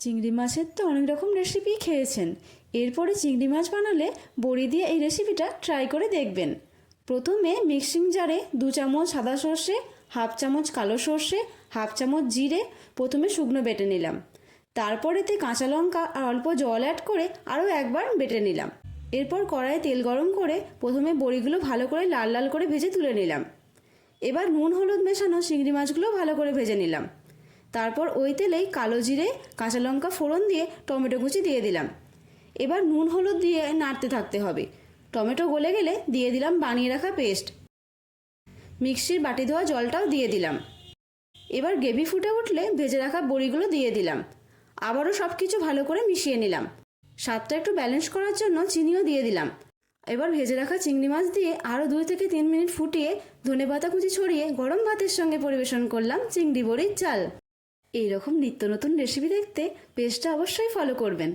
চিংড়ি মাছের তো অনেক রকম রেসিপি খেয়েছেন, এরপরে চিংড়ি মাছ বানালে বড়ি দিয়ে এই রেসিপিটা ট্রাই করে দেখবেন। প্রথমে মিক্সিং জারে 2 চামচ সাদা সর্ষে, হাফ চামচ কালো সর্ষে, হাফ চামচ জিরে প্রথমে শুকনো বেটে নিলাম। তারপরেতে কাঁচা লঙ্কা আর অল্প জল অ্যাড করে আরও একবার বেটে নিলাম। এরপর কড়াইয়ে তেল গরম করে প্রথমে বড়িগুলো ভালো করে লাল লাল করে ভেজে তুলে নিলাম। এবার নুন হলুদ মেশানো চিংড়ি মাছগুলো ভালো করে ভেজে নিলাম। তারপর ওই তেলেই কালো জিরে কাঁচা লঙ্কা ফোড়ন দিয়ে টমেটো কুচি দিয়ে দিলাম। এবার নুন হলুদ দিয়ে নাড়তে থাকতে হবে। টমেটো গলে গেলে দিয়ে দিলাম বানিয়ে রাখা পেস্ট। মিক্সির বাটি ধোয়া জলটাও দিয়ে দিলাম। এবার গ্রেভি ফুটে উঠলে ভেজে রাখা বড়িগুলো দিয়ে দিলাম। আবারও সব কিছু ভালো করে মিশিয়ে নিলাম। স্বাদটা একটু ব্যালেন্স করার জন্য চিনিও দিয়ে দিলাম। এবার ভেজে রাখা চিংড়ি মাছ দিয়ে আরও 2 থেকে 3 মিনিট ফুটিয়ে ধনেপাতা কুচি ছড়িয়ে গরম ভাতের সঙ্গে পরিবেশন করলাম চিংড়ি বড়ির ঝাল। এইরকম নিত্য নতুন রেসিপি দেখতে পেজটা অবশ্যই ফলো করবেন।